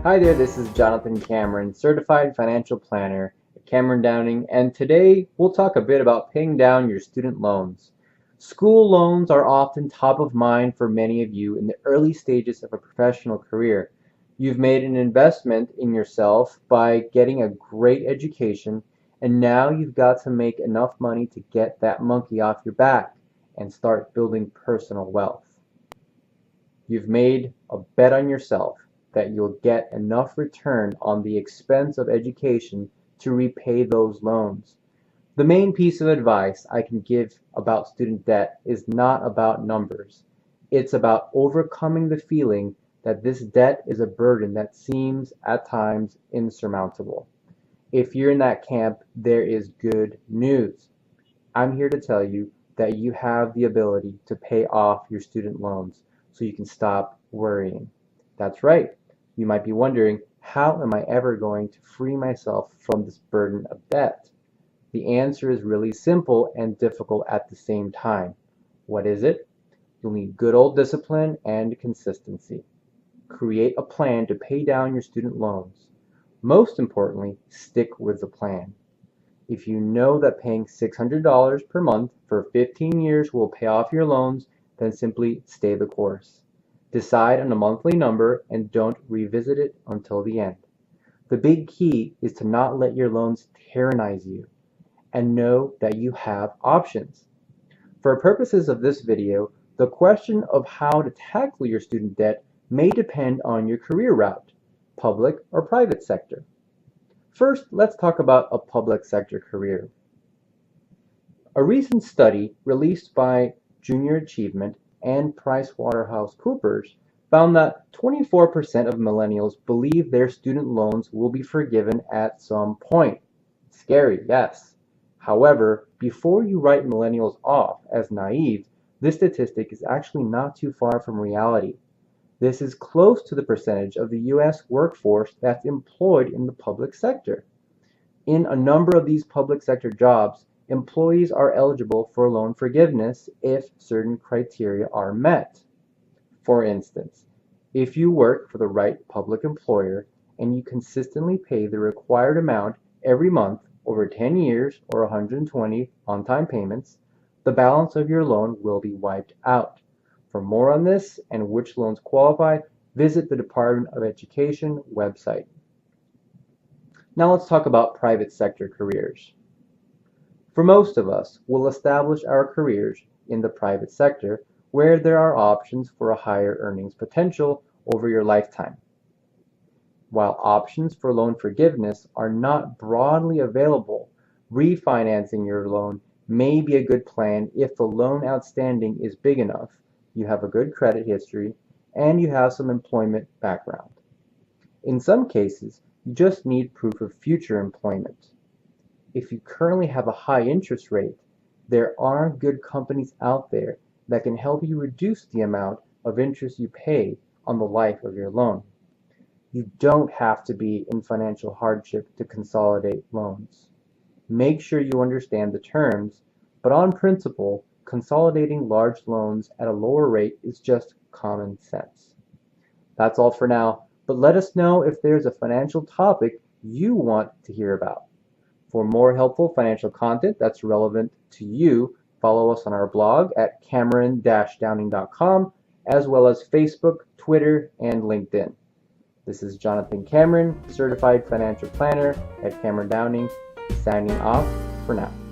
Hi there, this is Jonathan Cameron, Certified Financial Planner at CameronDowning, and today we'll talk a bit about paying down your student loans. School loans are often top of mind for many of you in the early stages of a professional career. You've made an investment in yourself by getting a great education, and now you've got to make enough money to get that monkey off your back and start building personal wealth. You've made a bet on yourself that you'll get enough return on the expense of education to repay those loans. The main piece of advice I can give about student debt is not about numbers. It's about overcoming the feeling that this debt is a burden that seems at times insurmountable. If you're in that camp, there is good news. I'm here to tell you that you have the ability to pay off your student loans so you can stop worrying. That's right. You might be wondering, how am I ever going to free myself from this burden of debt? The answer is really simple and difficult at the same time. What is it? You'll need good old discipline and consistency. Create a plan to pay down your student loans. Most importantly, stick with the plan. If you know that paying $600 per month for 15 years will pay off your loans, then simply stay the course. Decide on a monthly number and don't revisit it until the end. The big key is to not let your loans tyrannize you and know that you have options. For purposes of this video, the question of how to tackle your student debt may depend on your career route, public or private sector. First, let's talk about a public sector career. A recent study released by Junior Achievement and PricewaterhouseCoopers found that 24% of millennials believe their student loans will be forgiven at some point. Scary, yes. However, before you write millennials off as naive, this statistic is actually not too far from reality. This is close to the percentage of the U.S. workforce that's employed in the public sector. In a number of these public sector jobs, employees are eligible for loan forgiveness if certain criteria are met. For instance, if you work for the right public employer and you consistently pay the required amount every month over 10 years or 120 on-time payments, the balance of your loan will be wiped out. For more on this and which loans qualify, visit the Department of Education website. Now let's talk about private sector careers. For most of us, we'll establish our careers in the private sector where there are options for a higher earnings potential over your lifetime. While options for loan forgiveness are not broadly available, refinancing your loan may be a good plan if the loan outstanding is big enough, you have a good credit history, and you have some employment background. In some cases, you just need proof of future employment. If you currently have a high interest rate, there are good companies out there that can help you reduce the amount of interest you pay on the life of your loan. You don't have to be in financial hardship to consolidate loans. Make sure you understand the terms, but on principle, consolidating large loans at a lower rate is just common sense. That's all for now, but let us know if there's a financial topic you want to hear about. For more helpful financial content that's relevant to you, follow us on our blog at CameronDowning.com, as well as Facebook, Twitter, and LinkedIn. This is Jonathan Cameron, Certified Financial Planner at CameronDowning, signing off for now.